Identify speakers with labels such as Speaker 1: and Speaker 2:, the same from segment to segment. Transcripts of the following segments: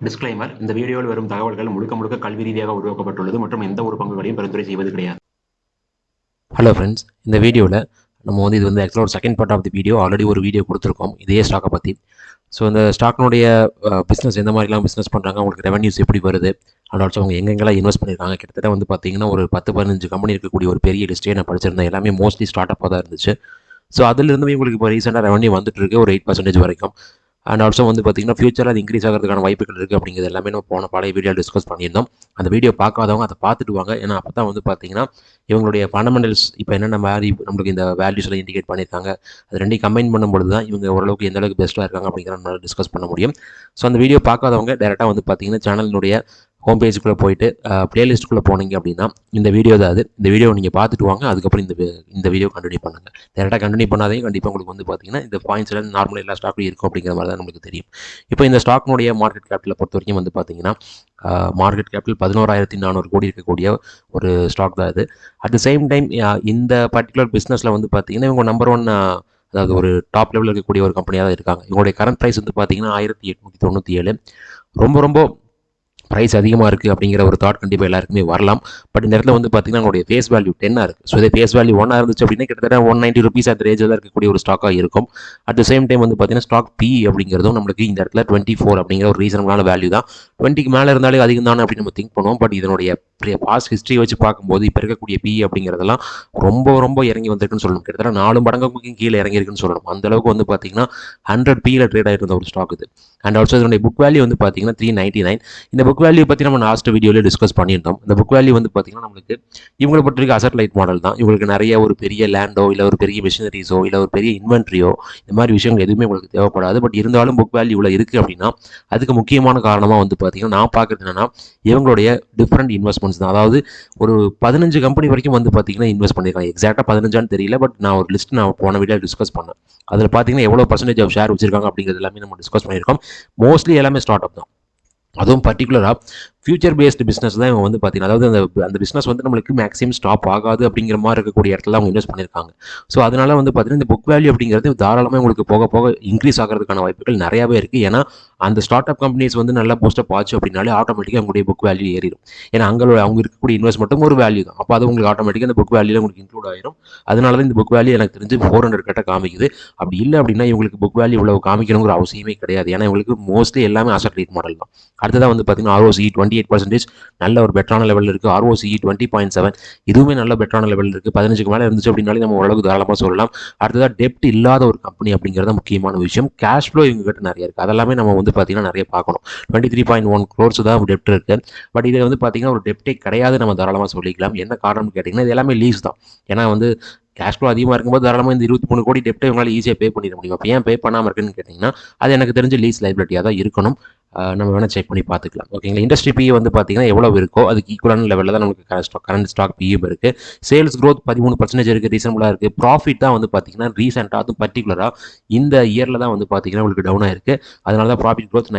Speaker 1: Disclaimer: இந்த வீடியோவில் வரும் தகவல்கள் முழுக்க முழுக்க கல்வி ரீதியாக உருவாக்கப்பட்டுள்ளது மற்றும் எந்த ஒரு பங்குகளையும் பரிந்துரை செய்வது கிடையாது.
Speaker 2: ஹலோ ஃப்ரெண்ட்ஸ், இந்த வீடியோவில் நம்ம இது ஆக்சுவலாக ஒரு second part of the video already ஒரு வீடியோ கொடுத்துருக்கோம் இதே ஸ்டாக்கை பற்றி. ஸோ இந்த ஸ்டாக்னுடைய பிஸ்னஸ் எந்த மாதிரிலாம் பிஸ்னஸ் பண்ணுறாங்க, உங்களுக்கு ரெவன்யூஸ் எப்படி வருது, அண்ட் ஆல்சோ அவங்க எங்கெங்கெல்லாம் இன்வெஸ்ட் பண்ணியிருக்காங்க. கிட்டத்தட்ட பார்த்தீங்கன்னா ஒரு 10-15 கம்பெனி இருக்கக்கூடிய ஒரு பெரிய லிஸ்ட்டே நான் படிச்சிருந்தேன். எல்லாமே மோஸ்ட்லி ஸ்டார்ட் அப்பாக தான் இருந்துச்சு. ஸோ அதிலிருந்து உங்களுக்கு இப்போ ரீசெண்டாக ரெவன்யூ வந்துட்டு இருக்கு ஒரு 8% வரைக்கும். அண்ட் ஆல்சோ பார்த்தீங்கன்னா ஃபியூச்சரில் அது இன்க்ரீஸ் ஆகிறதுக்கான வாய்ப்புகள் இருக்குது அப்படிங்கிறது எல்லாமே நம்ம போன பழைய வீடியோ டிஸ்கஸ் பண்ணியிருந்தோம். அந்த வீடியோ பார்க்காதவங்க அதை பார்த்துட்டு வாங்க. ஏன்னா அப்போ தான் பார்த்தீங்கன்னா இவங்களுடைய ஃபண்டமெண்டல்ஸ் இப்போ என்னென்ன மாதிரி நம்மளுக்கு இந்த வேல்யூஸில் இண்டிகேட் பண்ணியிருக்காங்க, அது ரெண்டையும் கம்பைன் பண்ணும்பொழுது தான் இவங்க ஓரளவுக்கு எந்த அளவுக்கு பெஸ்ட்டாக இருக்காங்க அப்படிங்கிற நம்மளால் டிஸ்கஸ் பண்ண முடியும். ஸோ அந்த வீடியோ பார்க்காதவங்க டேரெக்டாக பார்த்தீங்கன்னா சேனலினுடைய ஹோம் பேஜுக்குள்ளே போயிட்டு பிளேலிஸ்ட்டுக்குள்ளே போனீங்க அப்படின்னா இந்த வீடியோ தான் அது. இந்த வீடியோ நீங்கள் பார்த்துட்டு வாங்க, அதுக்கப்புறம் இந்த வீடியோ கண்டினியூ பண்ணுங்கள். டேரெக்டாக கண்டினியூ பண்ணாதையும் கண்டிப்பாக உங்களுக்கு பார்த்தீங்கன்னா இந்த பாயிண்ட்ஸ் எல்லாம் நார்மலாக எல்லா ஸ்டாக்கும் இருக்கும் அப்படிங்கிற மாதிரி தான் நமக்கு தெரியும். இப்போ இந்த ஸ்டாக்னுடைய மார்க்கெட் கேபிட்டலை பொறுத்த வரைக்கும் பார்த்தீங்கன்னா மார்க்கெட் கேபிட்டல் 11,400 கோடி இருக்கக்கூடிய ஒரு ஸ்டாக் தான் இது. அட் த சேம் டைம் இந்த பர்டிகுலர் பிஸ்னஸில் பார்த்தீங்கன்னா இவங்க நம்பர் 1 அதாவது ஒரு டாப் லெவலில் இருக்கக்கூடிய ஒரு கம்பெனியாக தான் இருக்காங்க. இவங்களுடைய கரண்ட் ப்ரைஸ் பார்த்தீங்கன்னா 1897. ரொம்ப ப்ரைஸ் அதிகமாக இருக்குது அப்படிங்கிற ஒரு தாட் கண்டிப்பாக எல்லாருக்குமே வரலாம். பட் இந்த இடத்துல பார்த்தீங்கன்னா உங்களுடைய ஃபேஸ் வேல்யூ 10 இருக்குது. ஸோ இதே ஃபேஸ் வேல்யூ 1 இருந்துச்சு அப்படின்னா கிட்டத்தட்ட 190 ரூபீஸ் அந்த ரேஞ்சில் இருக்கக்கூடிய ஒரு ஸ்டாக்காக இருக்கும். அட் த சேம் டைம் பார்த்தீங்கன்னா ஸ்டாக் பி அப்படிங்கிறதும் நம்மளுக்கு இந்த இடத்துல 24 அப்படிங்கிற ஒரு ரீசனபிளான வேல்யூ தான். 20க்கு மேலே இருந்தாலே அதிகம் தானே அப்படின்னு நம்ம திங்க் பண்ணுவோம். பட் இதனுடைய பாஸ்ட் ஹிஸ்ட்ரி வச்சு பார்க்கும்போது இப்போ இருக்கக்கூடிய பி அப்படிங்கிறதெல்லாம் ரொம்ப இறங்கி வந்திருக்குன்னு சொல்லணும். கிட்டத்தட்ட 4 மடங்குக்கு கீழே இறங்கியிருக்குன்னு சொல்லணும். அந்த அளவுக்கு பார்த்தீங்கன்னா 100 பியில் ட்ரேட் ஆகிட்டு இருந்த ஒரு ஸ்டாக் இது. அண்ட் ஆல்சோ இதனுடைய புக் வேல்யூ பார்த்தீங்கன்னா 399. இந்த புக் வேல்யூ பற்றி நம்ம லாஸ்ட் வீடியோவில் டிஸ்கஸ் பண்ணியிருந்தோம். இந்த புக் வேல்யூ பார்த்தீங்கன்னா நம்மளுக்கு இவங்களை பொறுத்த வரைக்கும் அசட் லைட் மாடல் தான். இவங்களுக்கு நிறைய ஒரு பெரிய லேண்டோ இல்லை ஒரு பெரிய மிஷினரிஸோ இல்லை ஒரு பெரிய இன்வென்ட்ரியோ இந்த மாதிரி விஷயங்கள் எதுவுமே உங்களுக்கு தேவைப்படாது. பட் இருந்தாலும் புக் வேல்யூ இவ்வளோ இருக்குது அப்படின்னா அதுக்கு முக்கியமான காரணமாக பார்த்தீங்கன்னா நான் பார்க்குறது என்னன்னா இவங்களுடைய டிஃப்ரெண்ட் இன்வெஸ்ட்மெண்ட்ஸ் தான். அதாவது ஒரு 15 கம்பெனி வரைக்கும் பார்த்தீங்கன்னா இன்வெஸ்ட் பண்ணியிருக்காங்க. எக்ஸாக்டாக 15 தெரியல, பட் நான் ஒரு லிஸ்ட் நான் போன வீடியோ டிஸ்கஸ் பண்ணேன். அதில் பார்த்தீங்கன்னா எவ்வளோ பர்சன்டேஜ் ஆஃப் ஷேர் வச்சிருக்காங்க அப்படிங்கிறது எல்லாமே நம்ம டிஸ்கஸ் பண்ணியிருக்கோம். மோஸ்ட்லி எல்லாமே ஸ்டார்ட் அப் தான். அதுவும் பர்டிகுலராக ஃபியூச்சர் பேஸ்டு பிஸ்னஸ் தான் இவங்க பார்த்தீங்கன்னா அதாவது அந்த பிஸ்னஸ் நம்மளுக்கு மேக்ஸிமம் ஸ்டாப் ஆகாது அப்படிங்கிற மாதிரி இருக்கக்கூடிய இடத்துல அவங்க இன்வெஸ்ட் பண்ணியிருக்காங்க. ஸோ அதனால பார்த்தீங்கன்னா இந்த புக் வேல்யூ அப்படிங்கிறது தாராளமாக உங்களுக்கு போக போக இன்க்ரீஸ் ஆகிறதுக்கான வாய்ப்புகள் நிறையாவே இருக்குது. ஏன்னா அந்த ஸ்டார்ட் அப் கம்பெனிஸ் நல்லா பூஸ்டப் ஆச்சு அப்படின்னாலே ஆட்டோமேட்டிக்காக அவங்களுடைய புக் வேல்யூ ஏறிடும். ஏன்னா அவங்க இருக்கக்கூடிய இன்வெஸ்ட்மெண்ட்டும் ஒரு வேல்யூ தான். அப்போ அது உங்களுக்கு ஆட்டோமேட்டிக்காக இந்த புக் வேல்யூல உங்களுக்கு இன்க்ளூட் ஆயிரும். அதனால தான் இந்த புக் வேல்யூ எனக்கு தெரிஞ்சு 400 கிட்ட காமிக்குது. அப்படி இல்லை அப்படின்னா இவங்களுக்கு புக் வேல்யூ இவ்வளவு காமிக்கணுங்கிற அவசியமே கிடையாது. ஏன்னா இவங்களுக்கு மோஸ்ட்லி எல்லாமே அசட் ரேட் மாடல் தான். அடுத்ததான் பார்த்தீங்கன்னா ROCE 28% நல்ல ஒரு பெட்டரான லெவலில் இருக்குது. ROCE 20.7 இதுவுமே நல்ல பெட்டரான லெவலில் இருக்குது. 15க்கு மேலே இருந்துச்சு அப்படின்னாலே நம்ம ஓரளவுக்கு தாராளமாக சொல்லலாம். அடுத்ததாக டெப்ட் இல்லாத ஒரு கம்பெனி அப்படிங்கிறது முக்கியமான விஷயம். கேஷ் ஃப்ளோ இவங்க கிட்ட நிறைய இருக்குது. அதெல்லாமே நம்ம பார்த்தீங்கன்னா நிறைய பார்க்கணும். 23.1 crores தான் டெப்ட் இருக்குது. பட் இது பார்த்தீங்கன்னா ஒரு டெப்டே கிடையாது நம்ம தாராளமாக சொல்லிக்கலாம். என்ன காரணம்னு கேட்டிங்கன்னா இது எல்லாமே லீஸ் தான். ஏன்னா கேஷ் ஃப்ளோ அதிகமாக இருக்கும்போது தாராளமாக இந்த 23 கோடி டெப்ட்டை இவங்களால் ஈஸியாக பே பண்ணிட முடியும். அப்போ ஏன் பே பண்ணாமல் இருக்குன்னு கேட்டிங்கன்னா அது எனக்கு தெரிஞ்ச லீஸ் லைபிலிட்டியாக தான் இருக்கணும். நம்ம வேணால் செக் பண்ணி பார்த்துக்கலாம். ஓகேங்களா. இண்டஸ்ட்ரி பிஏ பார்த்தீங்கன்னா எவ்வளோ இருக்கோ அதுக்கு ஈக்குவலான லெவலில் தான் நமக்கு கரண்ட் ஸ்டாக் பிஏ இருக்குது. சேல்ஸ் க்ரோத் 13% இருக்குது, ரீசனபுளாக இருக்குது. ப்ராஃபிட் தான் பார்த்தீங்கன்னா ரீசெண்டாக அதுவும் பர்டிகுலராக இந்த இயரில் தான் பார்த்தீங்கன்னா உங்களுக்கு டவுன் ஆயிருக்கு. அதனால தான் ப்ராஃபிட் க்ரோத்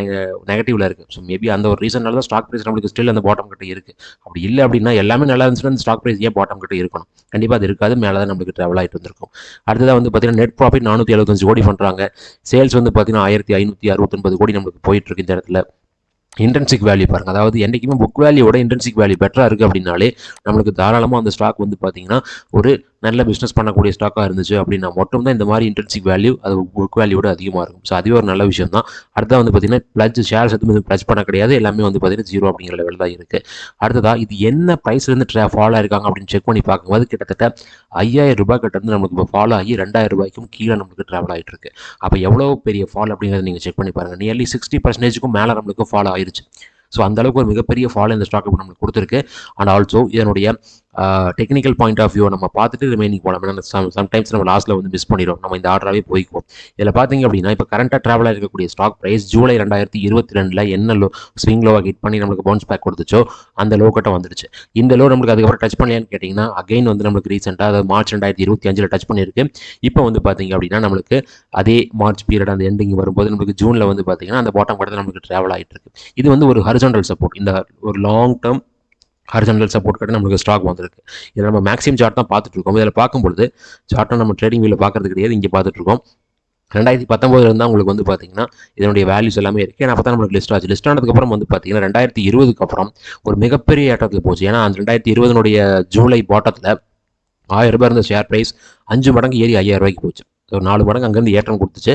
Speaker 2: நெகட்டிவ்ல இருக்குது. ஸோ மேபி அந்த ஒரு ரீசனால தான் ஸ்டாக் ப்ரைஸ் நம்மளுக்கு ஸ்டில் அந்த பாட்டம் கிட்ட இருக்குது. அப்படி இல்லை அப்படின்னா எல்லாமே நல்லா இருந்துச்சுன்னா அந்த ஸ்டாக் ப்ரைஸ் ஏன் பாட்டம் கிட்ட இருக்கணும்? கண்டிப்பாக அது இருக்காது, மேலே தான் நம்மளுக்கு ட்ராவல் ஆகிட்டு வந்திருக்கும். அடுத்ததாக பார்த்தீங்கன்னா நெட் ப்ராஃபிட் 475 கோடி பண்ணுறாங்க. சேல்ஸ் பார்த்தீங்கன்னா 1569 கோடி நம்மளுக்கு போயிட்டு இருக்கு இந்த இடத்துல. இன்ட்ரென்சிக் வேல்யூ பாருங்கள். அதாவது என்றைக்குமே புக் வேல்யூவோட இன்ட்ரென்சிக் வேல்யூ பெட்டராக இருக்குது அப்படின்னாலே நம்மளுக்கு தாராளமாக அந்த ஸ்டாக் பார்த்தீங்கன்னா ஒரு நல்ல பிஸ்னஸ் பண்ணக்கூடிய ஸ்டாக்காக இருந்துச்சு அப்படின்னா மட்டும் தான் இந்த மாதிரி இன்ட்ரென்சிக் வேல்யூ அது புக் வேல்யூவோட அதிகமாக இருக்கும். ஸோ அதுவே ஒரு நல்ல விஷயம் தான். அடுத்ததாக பார்த்தீங்கன்னா பிளட்ஜ் ஷேர்ஸ் எதுவும் பிளட்ஜ் பண்ண கிடையாது. எல்லாமே பார்த்தீங்கன்னா 0 அப்படிங்கிற லெவல் தான் இருக்குது. அடுத்ததாக இது என்ன ப்ரைஸ்லேருந்து ஃபாலோ ஆயிருக்காங்க அப்படின்னு செக் பண்ணி பார்க்கும்போது கிட்டத்தட்ட 5000 ரூபாய் கிட்ட இருந்து நம்மளுக்கு இப்போ ஃபாலோ ஆகி 2000 ரூபாய்க்கும் கீழே நம்மளுக்கு ட்ராவல் ஆகிட்டு இருக்கு. அப்போ எவ்வளோ பெரிய ஃபால் அப்படிங்கிறத நீங்கள் செக் பண்ணி பாருங்கள். நியர்லி 60% மேலே நம்மளுக்கு ஃபாலோ ஆயிருச்சு. ஸோ அந்தளவுக்கு ஒரு மிகப்பெரிய ஃபால் இந்த ஸ்டாக் இப்போ நம்மளுக்கு கொடுத்துருக்கு. அண்ட் ஆல்சோ இதனுடைய டெக்னிக்கல் பாயிண்ட் ஆஃப் வியூ நம்ம பார்த்துட்டு ரிமைனிங் போகலாம். ஏன்னா சம்டைம்ஸ் நம்ம லாஸ்ட்டில் மிஸ் பண்ணிடும். நம்ம இந்த ஆர்டராகவே போய்க்குவோம். இதில் பார்த்தீங்க அப்படின்னா இப்போ கரண்ட்டாக ட்ராவலாக இருக்கக்கூடிய ஸ்டாக் ப்ரைஸ் ஜூலை 2022 என்ன ஸ்விங் லோவாக ஹிட் பண்ணி நம்மளுக்கு பவுன்ஸ் பேக் கொடுத்துச்சோ அந்த லோ கட்ட வந்துடுச்சு. இந்த லோ நம்மளுக்கு அதுக்கப்புறம் டச் பண்ணலையான்னு கேட்டிங்கன்னா அகைன் நம்மளுக்கு ரீசெண்டாக அதாவது மார்ச் 2025 டச் பண்ணியிருக்கு. இப்போ பார்த்தீங்க அப்படின்னா நம்மளுக்கு அதே மார்ச் பீரியட் அந்த எண்டிங் வரும்போது நம்மளுக்கு ஜூனில் பார்த்தீங்கன்னா அந்த பாட்டம் கடத்தில் நம்மளுக்கு ட்ராவல் ஆகிட்டு இருக்கு. இது ஒரு ஹரிசாண்டல் சப்போர்ட். இந்த ஒரு லாங் டேர்ம் ஹரிசாண்டல் சப்போர்ட் கிட்ட நம்மளுக்கு ஸ்டாக் வந்திருக்கு. இதில் நம்ம மேக்ஸிமம் சார்ட் தான் பார்த்துட்டு இருக்கோம். இதில் பார்க்கும்பொழுது சார்ட்டை நம்ம ட்ரேடிங் வியூவில் பார்க்கறது கிடையாது, இங்கே பார்த்துட்டு இருக்கோம். 2019 இருந்தால் உங்களுக்கு வந்து பார்த்தீங்கன்னா இதனுடைய வேல்யூஸ் எல்லாமே இருக்குது. ஏன்னா அப்போ தான் நம்மளுக்கு லிஸ்ட் ஆச்சு. லிஸ்ட் ஆனதுக்கப்புறம் வந்து பார்த்தீங்கன்னா 2020க்கு அப்புறம் ஒரு மிகப்பெரிய ஏற்றத்தில் போச்சு. ஏன்னா அந்த 2020 ஜூலை பாட்டத்தில் ₹1000 இருந்த ஷேர் ப்ரைஸ் 5 மடங்கு ஏறி ₹5000 போச்சு. ஸோ 4 மடங்கு அங்கேருந்து ஏற்றம் கொடுத்துச்சு.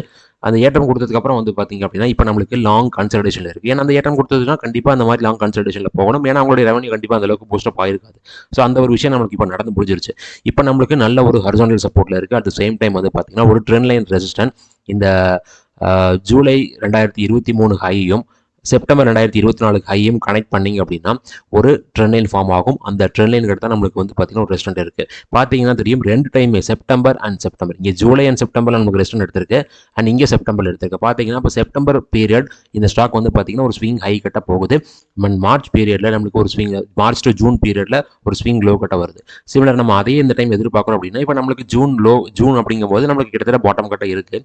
Speaker 2: அந்த ஏற்றம் கொடுத்ததுக்கப்புறம் வந்து பார்த்தீங்க அப்படின்னா இப்போ நம்மளுக்கு லாங் கன்சல்டேஷனில் இருக்குது. ஏன்னா அந்த ஏற்றம் கொடுத்ததுன்னா கண்டிப்பாக அந்த மாதிரி லாங் கன்சல்டேஷனில் போகணும். ஏன்னா அவங்களுடைய ரெவன்யூ கண்டிப்பாக அந்த அளவுக்கு பூஸ்டப் ஆயிருக்காது. ஸோ அந்த ஒரு விஷயம் நம்மளுக்கு இப்போ நடந்து முடிஞ்சிருச்சு. இப்போ நம்மளுக்கு நல்ல ஒரு ஹரிசாண்டல் சப்போர்ட்டில் இருக்குது. அட் த சேம் டைம் வந்து பார்த்தீங்கன்னா ஒரு ட்ரெண்ட் லைன் ரெசிஸ்டன்ட் இந்த ஜூலை 2023 ஹையும் செப்டம்பர் 2024 ஹையும் கனெக்ட் பண்ணிங்க அப்படின்னா ஒரு ட்ரெண்ட் லைன் ஃபார்ம் ஆகும். அந்த ட்ரெண்ட் லைன் கிட்ட தான் நம்மளுக்கு வந்து பார்த்தீங்கன்னா ஒரு ரெஸ்டன்ட் இருக்குது. பார்த்தீங்கன்னா தெரியும் 2 டைமே செப்டம்பர் அண்ட் செப்டம்பர். இங்கே ஜூலை அண்ட் செப்டம்பரில் நமக்கு ரெஸ்டன்ட் எடுத்திருக்கு அண்ட் இங்கே செப்டம்பர் எடுத்திருக்கு. பார்த்தீங்கன்னா இப்போ செப்டம்பர் பீரியட் இந்த ஸ்டாக் வந்து பார்த்தீங்கன்னா ஒரு ஸ்விங் ஹை கட்ட போகுது. மார்ச் பீரியடில் நம்மளுக்கு ஒரு ஸ்விங், மார்ச் டு ஜூன் பீரியடில் ஒரு ஸ்விங் லோ கட்ட வருது. சிமிலர் நம்ம அதே இந்த டைம் எதிர்பார்க்குறோம் அப்படின்னா இப்போ நம்மளுக்கு ஜூன் அப்படிங்கும்போது நம்மளுக்கு கிட்டத்தட்ட பாட்டம் கட்ட இருக்குது.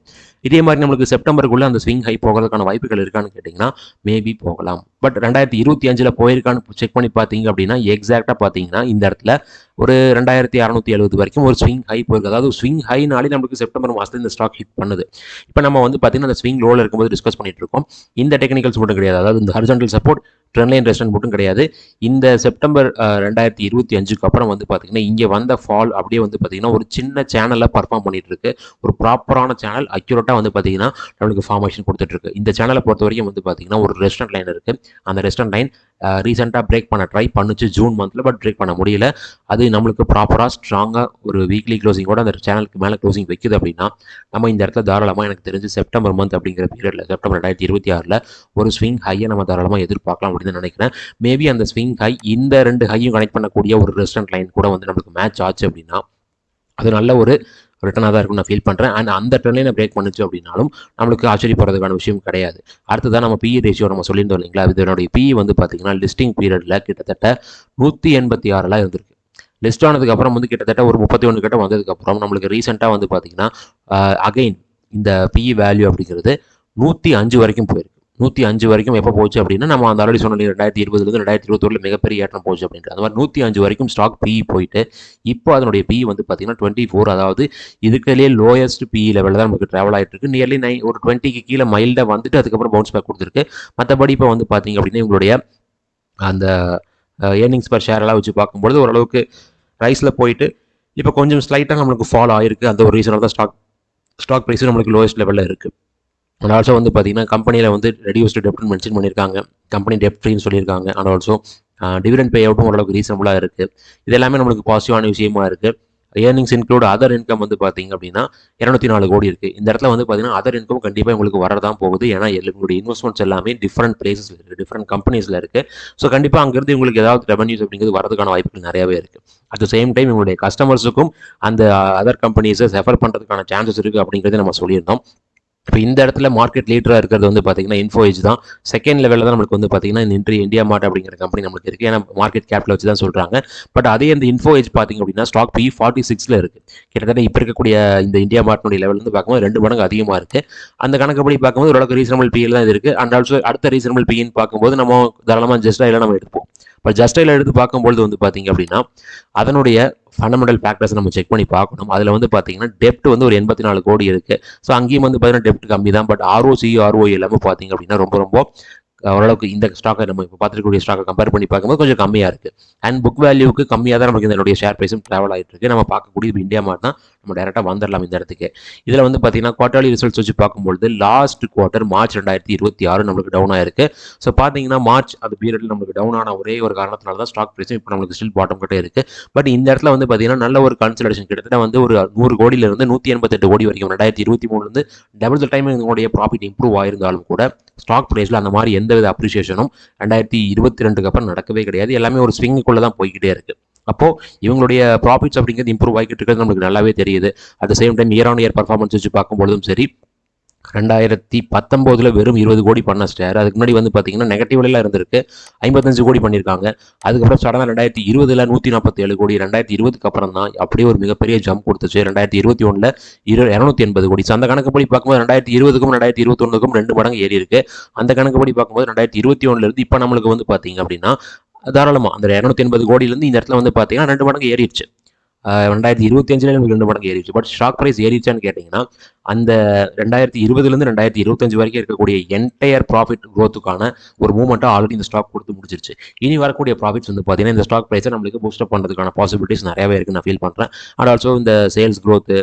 Speaker 2: இதே மாதிரி நம்மளுக்கு செப்டம்பருக்குள்ளே அந்த ஸ்விங் ஹை போகிறதுக்கான வாய்ப்புகள் இருக்கான்னு கேட்டிங்கன்னா மேபி போகலாம். பட் 2025 போயிருக்கான்னு செக் பண்ணி பார்த்தீங்க அப்படின்னா எக்ஸாக்டாக பார்த்தீங்கன்னா இந்த இடத்துல ஒரு 2670 வரைக்கும் ஒரு ஸ்விங் ஹை போயிருக்கு. அதாவது ஸ்விங் ஹைனாலே நம்மளுக்கு செப்டம்பர் மாதத்தில் இந்த ஸ்டாக் ஹிட் பண்ணுது. இப்போ நம்ம வந்து பார்த்தீங்கன்னா அந்த ஸ்விங் லோவில் இருக்கும்போது டிஸ்கஸ் பண்ணிட்டு இருக்கோம். இந்த டெக்னிக்கல்ஸ் மட்டும் கிடையாது. அதாவது இந்த ஹரிசாண்டல் சப்போர்ட், ட்ரெண்ட் லைன் ரெஸ்டன்ட் மட்டும் கிடையாது. இந்த செப்டம்பர் 2025க்கு அப்புறம் வந்து பார்த்தீங்கன்னா இங்கே வந்த ஃபால் அப்படியே வந்து பார்த்தீங்கன்னா ஒரு சின்ன சேனலில் பர்ஃபார்ம் பண்ணிட்டு இருக்கு. ஒரு ப்ராப்பரான சேனல் அக்யூரேட்டாக வந்து பார்த்தீங்கன்னா நம்மளுக்கு ஃபார்மேஷன் கொடுத்துட்டு இருக்கு. இந்த சேனலை பொறுத்த வரைக்கும் வந்து பார்த்தீங்கன்னா ஒரு ரெஸ்டன்ட் லைன் இருக்குது. அந்த ரெஸ்டன்ட் லைன் ரீசெண்டாக பிரேக் பண்ண ட்ரை பண்ணுச்சு ஜூன் மந்தில். பட் பிரேக் பண்ண முடியல. அது நம்மளுக்கு ப்ராப்பராக ஸ்ட்ராங்காக ஒரு வீக்லி க்ளோசிங்கோட அந்த சேனலுக்கு மேலே க்ளோசிங் வைக்குது அப்படின்னா நம்ம இந்த இடத்துல தாராளமாக எனக்கு தெரிஞ்சு செப்டம்பர் மந்த் அப்படிங்கிற பீரியடில் செப்டம்பர் 2026 ஒரு ஸ்விங் ஹையை நம்ம தாராளமாக எதிர்பார்க்கலாம் அப்படின்னு நினைக்கிறேன். மேபி அந்த ஸ்விங் ஹை இந்த 2 ஹையும் கனெக்ட் பண்ணக்கூடிய ஒரு ரெஸ்டன்ட் லைன் கூட வந்து நம்மளுக்கு மேட்ச் ஆச்சு அப்படின்னா அது நல்ல ஒரு ரிட்டனாக தான் இருக்கும்னு நான் ஃபீல் பண்ணுறேன். அண்ட் அந்த ட்ரெண்ட் லைனை பிரேக் பண்ணுச்சு அப்படின்னாலும் நம்மளுக்கு ஆச்சரியப்படுறதுக்கான விஷயம் கிடையாது. அடுத்ததான் நம்ம பிஇ ரேஷியோ நம்ம சொல்லியிருந்தோம் இல்லைங்களா. இதனுடைய பிஇ வந்து பார்த்தீங்கன்னா லிஸ்டிங் பீரியடில் கிட்டத்தட்ட 186 இருந்திருக்கு. லிஸ்ட் ஆனதுக்கு அப்புறம் வந்து கிட்டத்தட்ட ஒரு 31 கிட்ட வந்ததுக்கப்புறம் நம்மளுக்கு ரீசெண்டாக வந்து பார்த்தீங்கன்னா அகைன் இந்த பிஇ வேல்யூ அப்படிங்கிறது 105 வரைக்கும் போயிருக்கு. 105 வரைக்கும் எப்போ போச்சு அப்படின்னா நம்ம அந்த ஆல்ரெடி சொன்ன 2020 2021 மிகப்பெரிய ஏற்றம் போச்சு அப்படின்ட்டு அந்த மாதிரி 105 வரைக்கும் ஸ்டாக் பிஇ போயிட்டு இப்போ அதனுடைய பிஇ வந்து பார்த்தீங்கன்னா 24. அதாவது இதுக்குள்ளேயே லோயஸ்ட் பிஇ லெவலில் தான் நமக்கு ட்ராவல் ஆகிட்டு இருக்கு. நியர்லி ஒரு 20க்கு கீழே மைல்டாக வந்துட்டு அதுக்கப்புறம் பவுன்ஸ் பேக் கொடுத்துருக்கு. மற்றபடி இப்போ வந்து பார்த்தீங்க அப்படின்னா இவங்களுடைய அந்த ஏர்னிங்ஸ் பர் ஷேர் எல்லாம் வச்சு பார்க்கும்போது ஓரளவுக்கு ரைஸில் போயிட்டு இப்போ கொஞ்சம் ஸ்லைட்டாக நம்மளுக்கு ஃபாலோ ஆயிருக்கு. அந்த ஒரு ரீசனாக தான் ஸ்டாக் ப்ரைஸும் நம்மளுக்கு லோயஸ்ட் லெவலில் இருக்குது. அண்ட் ஆல்சோ வந்து பார்த்தீங்கன்னா கம்பெனியில் வந்து ரெடியூஸ்டு டெப்ட்னு மென்ஷன் பண்ணியிருக்காங்க. கம்பெனி டெப்ட் ஃப்ரீன்னு சொல்லியிருக்காங்க. அண்ட் ஆல்சோ டிவிடெண்ட் பே அவுட்டும் ஓரளவுக்கு ரீசனபுளாக இருக்குது. இது எல்லாமே நம்மளுக்கு பாசிட்டிவான விஷயமா இருக்குது. ஏர்னிங்ஸ் இன்க்ளூட் அதர் இன்கம் வந்து பார்த்தீங்க அப்படின்னா 204 கோடி இருக்குது. இந்த இடத்துல வந்து பார்த்தீங்கன்னா அதர் இன்கம் கண்டிப்பாக உங்களுக்கு வரதான் போகுது. ஏன்னா உங்களுடைய இன்வெஸ்ட்மெண்ட்ஸ் எல்லாமே டிஃப்ரெண்ட் பிளேசஸில் இருக்குது, டிஃப்ரெண்ட் கம்பெனிஸில் இருக்குது. ஸோ கண்டிப்பாக அங்கேருந்து உங்களுக்கு ஏதாவது ரெவன்யூஸ் அப்படிங்கிறது வரதுக்கான வாய்ப்புகள் நிறையவே இருக்குது. அட் த சேம் டைம் உங்களுடைய கஸ்டமர்ஸுக்கும் அந்த அதர் கம்பெனிஸை ரெஃபர் பண்ணுறதுக்கான சான்சஸ் இருக்குது அப்படிங்கிறத நம்ம சொல்லியிருந்தோம். இப்போ இந்த இடத்துல மார்க்கெட் லீடராக இருக்கிறது வந்து பார்த்தீங்கன்னா இன்ஃபோஎட்ஜ் தான். செகண்ட் லெவலில் தான் நம்மளுக்கு வந்து பார்த்தீங்கன்னா இந்தியா மார்ட் அப்படிங்கிற கம்பெனி நம்மளுக்கு இருக்குது. ஏன்னா மார்க்கெட் கேப்பில் வச்சு தான் சொல்கிறாங்க. பட் அதே இந்த இன்ஃபோஎட்ஜ் பார்த்தீங்க அப்படின்னா ஸ்டாக் பி 46 இருக்குது. கிட்டத்தட்ட இப்போ இருக்கக்கூடிய இந்த இந்தியா மார்ட்னுடைய லெவல் வந்து பார்க்கும்போது 2 மடங்கு அதிகமாக இருக்குது. அந்த கணக்குப்படி பார்க்கும்போது ஓரளவுக்கு ரீசனபிள் பிஎல் தான் இது இருக்குது. அண்ட் ஆல்சோ அடுத்த ரீசனபிள் பின்னு பார்க்கும்போது நம்ம தாராளமாக ஜஸ்டாயில் நம்ம எடுப்போம். இப்போ ஜஸ்டைல எடுத்து பார்க்கும்பொழுது வந்து பார்த்தீங்க அப்படின்னா அதனுடைய ஃபண்டமெண்டல் ஃபேக்டர்ஸ் நம்ம செக் பண்ணி பார்க்கணும். அதில் வந்து பார்த்தீங்கன்னா டெப்ட் வந்து ஒரு 84 கோடி இருக்குது. ஸோ அங்கேயும் வந்து பார்த்தீங்கன்னா டெப்ட் கம்மி தான். பட் ஆர்ஓசி ஆர்ஓஐ எல்லாமே பார்த்தீங்க அப்படின்னா ரொம்ப ஓரளவுக்கு இந்த ஸ்டாக்கை நம்ம இப்போ பார்த்துருக்கக்கூடிய ஸ்டாக்கை கம்பேர் பண்ணி பார்க்கும்போது கொஞ்சம் கம்மியாக இருக்குது. அண்ட் புக் வேல்யூக்கு கம்மியாக தான் நமக்கு இதனுடைய ஷேர் ப்ரைஸும் ட்ராவல் ஆகிட்டு இருக்கு. நம்ம பார்க்கக்கூடிய இப்போ இந்தியா மார்ட் தான். நம்ம டேரெக்டாக வந்துடலாம் இந்த இடத்துக்கு. இதில் வந்து பார்த்தீங்கன்னா குவார்டர்லி ரிசல்ட்ஸ் வச்சு பார்க்கும்பொழுது லாஸ்ட் குவார்ட்டர் மார்ச் 2026 நம்மளுக்கு டவுன் ஆயிருக்கு. ஸோ பார்த்தீங்கன்னா மார்ச் அந்த பீரியடில் நம்மளுக்கு டவுன் ஆன ஒரே ஒரு காரணத்தினால தான் ஸ்டாக் ப்ரைஸும் இப்போ நம்மளுக்கு ஸ்டில் பாட்டம் கிட்டே இருக்குது. பட் இந்த இடத்துல வந்து பார்த்தீங்கன்னா நல்ல ஒரு கன்சல்டேஷன் கிட்டத்தட்ட வந்து ஒரு 100 கோடியிலிருந்து 188 கோடி வரைக்கும் 2023 டபுள் த டைம் இதனுடைய ப்ராஃபிட் இம்ப்ரூவ் ஆயிருந்தாலும் கூட ஸ்டாக் ப்ரைஸில் அந்த மாதிரி எந்தவித அப்ரிசியேஷனும் 2022க்கு அப்புறம் நடக்கவே கிடையாது. எல்லாமே ஒரு ஸ்விங்குக்குள்ளே தான் போய்கிட்டே இருக்குது. அப்போது இவங்களுடைய ப்ராஃபிட்ஸ் அப்படிங்கிறது இம்ப்ரூவ் ஆகிட்டு இருக்கிறது நமக்கு நல்லாவே தெரியுது. At the same time year on year performance வச்சு பார்க்கும்பொழுதும் சரி 2019 வெறும் 20 கோடி பண்ண ஷேர் அதுக்கு முன்னாடி வந்து பார்த்தீங்கன்னா நெகட்டிவ்லாம் இருந்திருக்கு. 55 கோடி பண்ணியிருக்காங்க. அதுக்கப்புறம் சடனாக 2020 147 கோடி, 2020க்கு அப்புறம் தான் அப்படியே ஒரு மிகப்பெரிய ஜம்ப் கொடுத்துச்சு. 2021 280 கோடி. அந்த கணக்குப்படி பார்க்கும்போது 2020க்கும் 2021க்கும் 2 மடங்கு ஏறி இருக்கு. அந்த கணக்குப்படி பார்க்கும்போது 2021 இப்போ நம்மளுக்கு வந்து பார்த்தீங்க அப்படின்னா தாராளமாக அந்த 280 கோடியிலேருந்து இந்த இடத்துல வந்து பார்த்தீங்கன்னா 2 மடங்கு ஏறிடுச்சு. 2025 நமக்கு 2 மடங்கு ஏறிடுச்சு. பட் ஸ்டாக் பிரைஸ் ஏறிச்சான்னு கேட்டிங்கன்னா, அந்த 2020லேருந்து 2025 வரைக்கும் இருக்கக்கூடிய என்டையர் ப்ராஃபிட் க்ரோத்துக்கான ஒரு மூவ்மெண்ட்டை ஆல்ரெடி இந்த ஸ்டாக் கொடுத்து முடிச்சிருச்சு. இனி வரக்கூடிய ப்ராஃபிட்ஸ் வந்து பார்த்தீங்கன்னா, இந்த ஸ்டாக் பிரைஸை நம்மளுக்கு பூஸ்டப் பண்ணுறதுக்கான பாசிபிலிட்டிஸ் நிறையவே இருக்குன்னு நான் ஃபீல் பண்ணுறேன். அண்ட் ஆல்சோ இந்த sales growth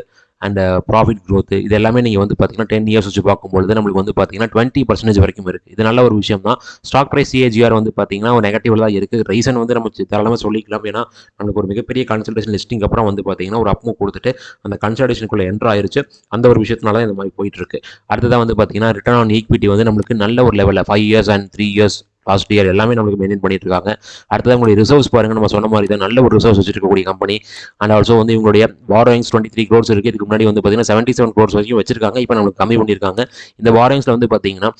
Speaker 2: and profit growth இது எல்லாமே நீங்கள் வந்து பார்த்தீங்கன்னா 10 இயர்ஸ் வச்சு பார்க்கும்பொழுது நம்மளுக்கு வந்து பார்த்தீங்கன்னா 20% வரைக்கும் இருக்குது. இது நல்ல ஒரு விஷயம் தான். ஸ்டாக் ப்ரைஸ் CAGR வந்து பார்த்தீங்கன்னா ஒரு நெகட்டிவ்ல தான் இருக்குது. ரீசன் வந்து நம்ம தாராளமாக சொல்லிக்கலாம். ஏன்னா நம்மளுக்கு ஒரு மிகப்பெரிய கன்சல்டேஷன் லிஸ்டிங் அப்புறம் வந்து பார்த்தீங்கன்னா ஒரு அப்மூவ் கொடுத்துட்டு அந்த கன்சல்டேஷனுக்குள்ளே என்ட்ரு ஆயிருச்சு. அந்த ஒரு விஷயத்தினால தான் இந்த மாதிரி போயிட்டு இருக்கு. அடுத்ததான் வந்து பார்த்தீங்கன்னா ரிட்டர்ன் ஆன் ஈக்விட்டி வந்து நம்மளுக்கு நல்ல ஒரு லெவலில் 5 years and 3 years last year எல்லாமே நம்மளுக்கு மெயின்டைன் பண்ணிட்டு இருக்காங்க. அடுத்தது உங்களுடைய ரிசர்வ்ஸ் பாருங்க, நம்ம சொன்ன மாதிரி தான் நல்ல ஒரு ரிசர்வ்ஸ் வச்சிருக்கக்கூடிய கம்பெனி. அண்ட் ஆல்சோ வந்து இவங்களுடைய பாரோயிங்ஸ் 23 crores இருக்கு. இதுக்கு முன்னாடி வந்து பார்த்தீங்கன்னா 77 crores வரைக்கும் வச்சிருக்காங்க. இப்போ நம்மளுக்கு கம்மி பண்ணியிருக்காங்க. இந்த பாரோயிங்ஸ்ல வந்து பார்த்தீங்கன்னா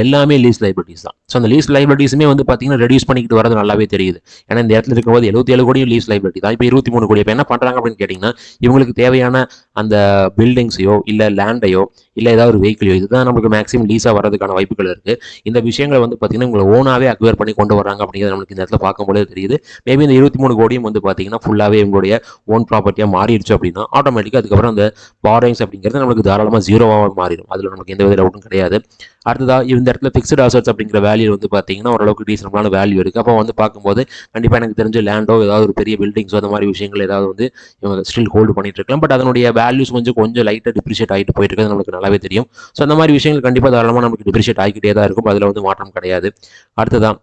Speaker 2: எல்லாமே லீஸ் லைபிலிட்டிஸ் தான். ஸோ அந்த லீஸ் லைபிலிட்டிஸுமே வந்து பார்த்தீங்கன்னா ரெடியூஸ் பண்ணிக்கிட்டு வரது நல்லாவே தெரியுது. ஏன்னா இந்த இடத்துல இருக்கும்போது 77 கோடியும் லீஸ் லைபிலிட்டி தான். இப்போ 23 கோடி. இப்போ என்ன பண்ணுறாங்க அப்படின்னு கேட்டிங்கன்னா, இவங்களுக்கு தேவையான அந்த பில்டிங்ஸையோ இல்லை லேண்டையோ இல்லை ஏதாவது ஒரு வெஹிக்கிளையோ இதுதான் நமக்கு மேக்ஸிமம் லீஸாக வரதுக்கான வாய்ப்புகள் இருக்குது. இந்த விஷயங்களை வந்து பார்த்தீங்கன்னா உங்களை ஓனாகவே அக்வயர் பண்ணி கொண்டு வராங்க அப்படிங்கிறது நம்மளுக்கு இந்த இடத்துல பார்க்கும்போது தெரியுது. மேபி இந்த 23 கோடியும் வந்து பார்த்தீங்கன்னா ஃபுல்லாகவே உங்களுடைய ஓன் ப்ராப்பர்ட்டியாக மாறிடுச்சு அப்படின்னா ஆட்டோமேட்டிக்காக அதுக்கப்புறம் அந்த பாரோயிங்ஸ் அப்படிங்கிறது நம்மளுக்கு தாராளமாக ஜீரோவாக மாறிடும். அதில் நமக்கு எந்த வித டவுட்டும் கிடையாது. அடுத்ததாக இந்த இடத்துல ஃபிக்ஸ்டு அசட்ஸ் அப்படிங்கிற வேல்யூ வந்து பார்த்தீங்கன்னா ஓரளவுக்கு டீசனபிளான வேல்யூ இருக்குது. அப்போ வந்து பார்க்கும்போது கண்டிப்பாக எனக்கு தெரிஞ்ச லேண்டோ ஏதாவது ஒரு பெரிய பில்டிங்ஸோ அந்த மாதிரி விஷயங்கள் ஏதாவது வந்து இவங்க ஸ்டில் ஹோல்டு பண்ணிட்டு இருக்கலாம். பட் அதனுடைய வேல்யூஸ் கொஞ்சம் லைட்டாக டிப்ரிஷியேட் ஆகிட்டு போயிட்டு இருக்கிறது நமக்கு நல்லாவே தெரியும். ஸோ அந்த மாதிரி விஷயங்கள் கண்டிப்பாக தாராளமாக நமக்கு டிப்ரிஷியேட் ஆகிக்கிட்டே தான் இருக்கும். அதில் வந்து மாற்றம் கிடையாது. அடுத்ததான்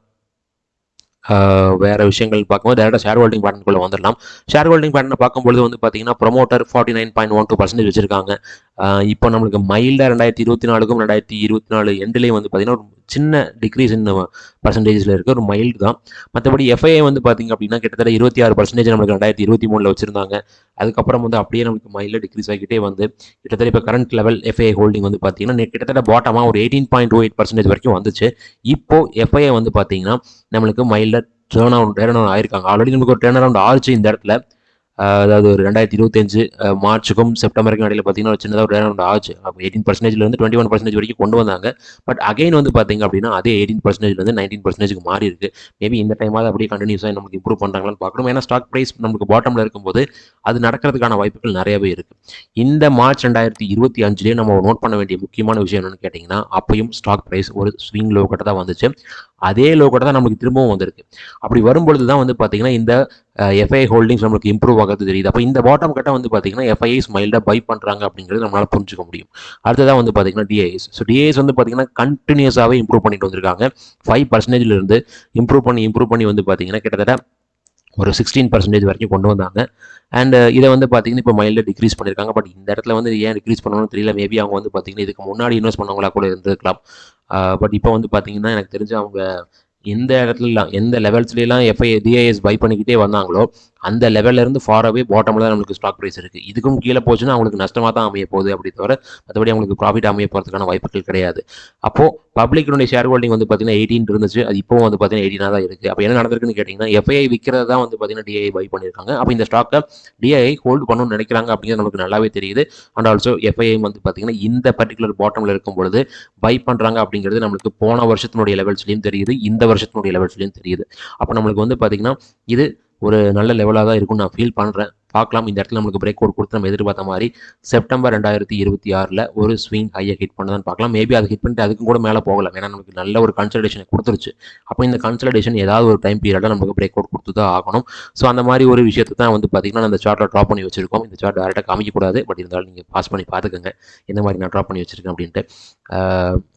Speaker 2: வேறு விஷயங்கள் பார்க்கும்போது டேரெக்டாக ஷேர் ஹோல்டிங் பேட்டர்னுக்குள்ளே வந்துடலாம். ஷேர் ஹோல்டிங் பேட்டர்னை பார்க்கும்போது வந்து பார்த்தீங்கன்னா ப்ரொமோட்டர் 49.12% வச்சிருக்காங்க. இப்போ நம்மளுக்கு மைல்டாக 2024க்கும் 2024 எண்ட்லேயும் வந்து பார்த்தீங்கன்னா ஒரு சின்ன டிக்ரீஸ் இன் பர்சன்டேஜில் இருக்குது. ஒரு மைல்டு தான். மற்றபடி FII வந்து பார்த்தீங்க அப்படின்னா கிட்டத்தட்ட 26% நம்மளுக்கு 2023 வச்சுருந்தாங்க. அதுக்கப்புறம் வந்து அப்படியே நமக்கு மைல்டாக டிக்ரீஸ் ஆகிக்கிட்டே வந்து கிட்டத்தட்ட இப்போ கரண்ட் லெவல் FII ஹோல்டிங் வந்து பார்த்தீங்கன்னா கிட்டத்தட்ட பாட்டமாக ஒரு 18.28% வரைக்கும் வந்துச்சு. இப்போது FII வந்து பார்த்தீங்கன்னா நம்மளுக்கு மைல்டாக டேர்ன் அரவுண்ட் ஆயிருக்காங்க. ஆல்ரெடி நமக்கு ஒரு டேர்ன் அரவுண்ட் ஆச்சு இந்த இடத்துல. அதாவது ஒரு 2025 மார்ச்சுக்கும் செப்டம்பருக்கும் இடையில பார்த்தீங்கன்னா சின்னதாக ஒரு ரவுண்ட் ஆச்சு. அப்போ 18%லேருந்து 21% வரைக்கும் கொண்டு வந்தாங்க. பட் அகைன் வந்து பார்த்தீங்க அப்படின்னா அதே 18%லேருந்து 19%க்கு மாறி இருக்கு. மேபி இந்த டைமாவது அப்படியே கண்டினியூஸாக நமக்கு இம்ப்ரூவ் பண்ணுறாங்களான்னு பார்க்கணும். ஏன்னா ஸ்டாக் ப்ரைஸ் நமக்கு பாட்டமில் இருக்கும்போது அது நடக்கிறதுக்கான வாய்ப்புகள் நிறையவே இருக்குது. இந்த மார்ச் 2025 நம்ம நோட் பண்ண வேண்டிய முக்கியமான விஷயம் என்னென்னு கேட்டிங்கன்னா, அப்பயும் ஸ்டாக் ப்ரைஸ் ஒரு ஸ்விங் லோ கட்ட தான் வந்துச்சு. அதே லோ கட்ட தான் நமக்கு திரும்பவும் வந்திருக்கு. அப்படி வரும்பொழுது தான் வந்து பார்த்தீங்கன்னா இந்த FII ஹோல்டிங்ஸ் நம்மளுக்கு இம்ப்ரூவ் ஆகிறது தெரியுது. அப்போ இந்த பாட்டம் கட்ட வந்து பார்த்தீங்கன்னா FIIs மைல்டாக பை பண்ணுறாங்க அப்படிங்கிறது நம்மளால் புரிஞ்சுக்க முடியும். அடுத்ததான் வந்து பார்த்தீங்கன்னா DIIs. ஸோ DIIs வந்து பார்த்தீங்கன்னா கண்டினியூஸாகவே இம்ப்ரூவ் பண்ணிட்டு வந்திருக்காங்க. 5%லேருந்து இம்ப்ரூவ் பண்ணி வந்து பார்த்தீங்கன்னா கிட்டத்தட்ட ஒரு 16% வரைக்கும் கொண்டு வந்தாங்க. அண்ட் இதை வந்து பார்த்தீங்கன்னா இப்போ மைல்டாக டிக்ரீஸ் பண்ணியிருக்காங்க. பட் இந்த இடத்துல வந்து ஏன் டிக்ரீஸ் பண்ணணும்னு தெரியல. மேபி அவங்க வந்து பார்த்தீங்கன்னா இதுக்கு முன்னாடி இன்வெஸ்ட் பண்ணவங்களா கூட இருந்திருக்கலாம். பட் இப்போ வந்து பார்த்தீங்கன்னா எனக்கு தெரிஞ்சு அவங்க எந்த இடத்துலலாம் எந்த லெவல்ஸ்லாம் DIIs பை பண்ணிக்கிட்டே வந்தாங்களோ அந்த லெவல்லேருந்து ஃபாராகவே பாட்டமில் தான் நம்மளுக்கு ஸ்டாக் ப்ரைஸ் இருக்குது. இதுக்கும் கீழே போச்சுன்னா அவங்களுக்கு நஷ்டமாக தான் அமைய போகுது. அப்படி தவிர மற்றபடி அவங்களுக்கு ப்ராஃபிட் அமைய போகிறதுக்கான வாய்ப்புகள் கிடையாது. அப்போது பப்ளிக்கினுடைய ஷேர் ஹோல்டிங் வந்து பார்த்தீங்கன்னா 18 இருந்துச்சு. அது இப்போவும் வந்து பார்த்தீங்கன்னா 18 தான் இருக்குது. அப்போ என்ன நடந்திருக்குன்னு கேட்டிங்கன்னா FII விற்கிறது தான் வந்து பார்த்தீங்கன்னா DII பை பண்ணியிருக்காங்க. அப்போ இந்த ஸ்டாக்கை DII ஹோல்டு பண்ணணும்னு நினைக்கிறாங்க அப்படிங்கிறது நமக்கு நல்லாவே தெரியுது. அண்ட் ஆல்சோ FII வந்து பார்த்தீங்கன்னா இந்த பர்டிகுலர் பாட்டமில் இருக்கும் பொழுது பை பண்ணுறாங்க அப்படிங்கிறது நம்மளுக்கு போன வருஷத்தினுடைய லெவல்ஸ்லையும் தெரியுது, இந்த வருஷத்தினுடைய லெவல்ஸ்லையும் தெரியுது. அப்போ நம்மளுக்கு வந்து பார்த்தீங்கன்னா இது ஒரு நல்ல லெவலாக தான் இருக்கும்னு நான் ஃபீல் பண்ணுறேன். பார்க்கலாம் இந்த இடத்துல நம்மளுக்கு பிரேக் அவுட் கொடுத்து நம்ம எதிர்பார்த்த மாதிரி செப்டம்பர் 2026 ஒரு ஸ்விங் ஹையை ஹிட் பண்ணதான் பார்க்கலாம். மேபி அதை ஹிட் பண்ணிட்டு அதுக்கும் கூட மேலே போகலாம். ஏன்னா நமக்கு நல்ல ஒரு கன்சல்டேஷனை கொடுத்துருச்சு. அப்போ இந்த கன்சல்டேஷன் ஏதாவது ஒரு டைம் பீரியடாக நமக்கு பிரேக் அவுட் கொடுத்து தான் ஆகணும். ஸோ அந்த மாதிரி ஒரு விஷயத்தை தான் வந்து பார்த்தீங்கன்னா அந்த சார்ட்டில் ட்ராப் பண்ணி வச்சிருக்கோம். இந்த சார்ட் டேரெக்டாக காமிக்கக்கூடாது. பட் இருந்தாலும் நீங்கள் பாஸ் பண்ணி பார்த்துக்கோங்க எந்த மாதிரி நான் ட்ராப் பண்ணி வச்சிருக்கேன் அப்படின்ட்டு.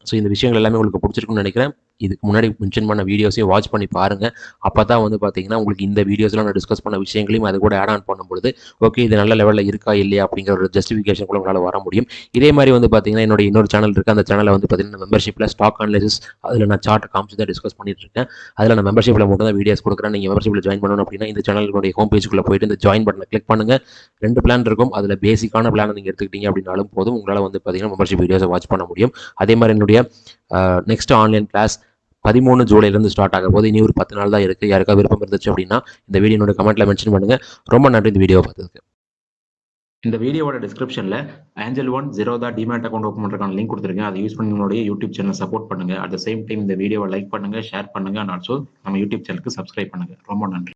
Speaker 2: ஸோ இந்த விஷயங்கள் எல்லாமே உங்களுக்கு பிடிச்சிருக்குன்னு நினைக்கிறேன். இதுக்கு முன்னாடி மென்ஷன் பண்ண வீடியோஸையும் வாட்ச் பண்ணி பாருங்கள். அப்போ தான் வந்து பார்த்தீங்கன்னா உங்களுக்கு இந்த வீடியோஸ்லாம் நான் டிஸ்கஸ் பண்ண விஷயங்களையும் அது கூட ஆட் ஆன் பண்ணும்பொழுது ஓகே இது நல்ல லெவலில் இருக்கா இல்லையா அப்படிங்கிற ஒரு ஜஸ்டிஃபிகேஷன் கூட உங்களால் வர முடியும். இதே மாதிரி வந்து பார்த்தீங்கன்னா என்னோட இன்னொரு சேனல் இருக்குது. அந்த சேனலில் வந்து பார்த்தீங்கன்னா மெம்பர்ஷிப்பில் ஸ்டாக் அனாலிசிஸ் அதில் நான் சார்ட்டை காமிச்சு தான் டிஸ்கஸ் பண்ணிட்டு இருக்கேன். அதில் நான் மெம்பர்ஷிப்பில் மட்டும் தான் வீடியோஸ் கொடுக்குறேன். நீங்கள் மெம்பர்ஷிப்பில் ஜாயின் பண்ணணும் அப்படின்னா இந்த சேனலுடைய ஹோம் பேஜுக்குள்ளே போயிட்டு இந்த ஜாயின் பட்டனை கிளிக் பண்ணுங்கள். 2 பிளான் இருக்கும். அதில் பேசிக்கான பிளானை நீங்கள் எடுத்துக்கிட்டீங்க அப்படின்னாலும் போதும் உங்களால் வந்து பார்த்தீங்கன்னா மெம்பர்ஷிப் வீடியோஸை வாட்ச் பண்ண முடியும். அதே மாதிரி என்னுடைய நெக்ஸ்ட் ஆன்லைன் கிளாஸ் 13 ஜூலைலேருந்து ஸ்டார்ட் ஆக போது இனி ஒரு 10 நாள் தான் இருக்குது. யாருக்காவது விருப்பம் இருந்துச்சு அப்படின்னா இந்த வீடியோட கமெண்ட்டில் மென்ஷன் பண்ணுங்கள். ரொம்ப நன்றி இந்த வீடியோ பார்த்ததுக்கு.
Speaker 1: இந்த வீடியோவோட டிஸ்கிரிப்ஷனில் Angel One Zerodha demat account open பண்ணுறதுக்கான லிங்க் கொடுத்துருக்கேன். அதை யூஸ் பண்ணி உங்களுடைய யூடியூப் சேனல் சப்போர்ட் பண்ணுங்கள். அட் த சேம் டைம் இந்த வீடியோவை லைக் பண்ணுங்கள், ஷேர் பண்ணுங்கள். அண்ட் ஆல்சோ நம்ம யூடியூப் சேனலுக்கு சப்ஸ்கிரைப் பண்ணுங்கள். ரொம்ப நன்றி.